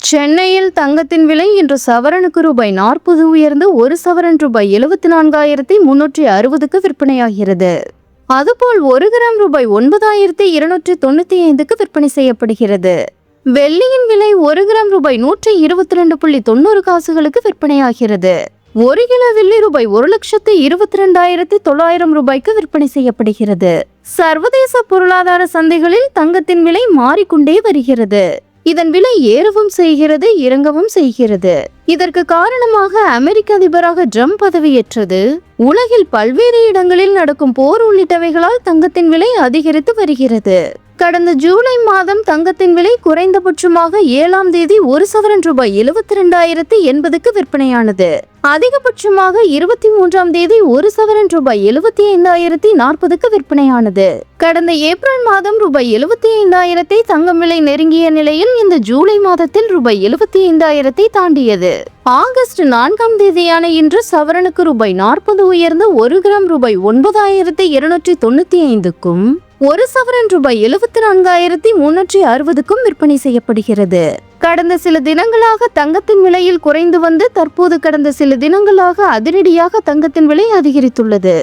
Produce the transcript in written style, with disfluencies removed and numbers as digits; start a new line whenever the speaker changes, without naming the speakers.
சென்னையில் தங்கத்தின் விலை இன்று சவரனுக்கு ரூபாய் 40 உயர்ந்து ஒரு சவரன் ரூபாய் 74,360க்கு விற்பனையாகிறது. அதுபோல் 1 கிராம் ரூபாய் 9,295க்கு விற்பனை செய்யப்படுகிறது. வெள்ளியின் விலை 1 கிராம் ரூபாய் 122.90 காசுகளுக்கு விற்பனையாகிறது. 1 கிலோ வெள்ளி ரூபாய் 1,22,900 ரூபாய்க்கு விற்பனை செய்யப்படுகிறது. சர்வதேச பொருளாதார சந்தைகளில் தங்கத்தின் விலை மாறிக்கொண்டே வருகிறது. இதன் விலை ஏறவும் செய்கிறது, இறங்கவும் செய்கிறது. இதற்கு காரணமாக அமெரிக்க அதிபராக ட்ரம்ப் பதவியேற்றது, உலகில் பல்வேறு இடங்களில் நடக்கும் போர் உள்ளிட்டவைகளால் தங்கத்தின் விலை அதிகரித்து வருகிறது. கடந்த ஜூலை மாதம் தங்கத்தின் விலை குறைந்தபட்சமாக 7ஆம் தேதி ஒரு சவரன் ரூபாய் 72,080க்கு விற்பனையானது. அதிகபட்சமாக 23ஆம் தேதி ஒரு சவரன் ரூபாய் 75,040க்கு விற்பனையானது. கடந்த ஏப்ரல் மாதம் ரூபாய் 75,000 தங்கம் விலை நெருங்கிய நிலையில் இந்த ஜூலை மாதத்தில் ரூபாய் 75,000 தாண்டியது. ஆகஸ்ட் 4ஆம் தேதியான இன்று சவரனுக்கு ரூபாய் 40 உயர்ந்து 1 கிராம் ரூபாய் 9,295க்கும் ஒரு சவரன் ரூபாய் 74,360க்கும் விற்பனை செய்யப்படுகிறது. கடந்த சில தினங்களாக தங்கத்தின் விலையில் குறைந்து வந்து தற்போது கடந்த சில தினங்களாக அதிரடியாக தங்கத்தின் விலை அதிகரித்துள்ளது.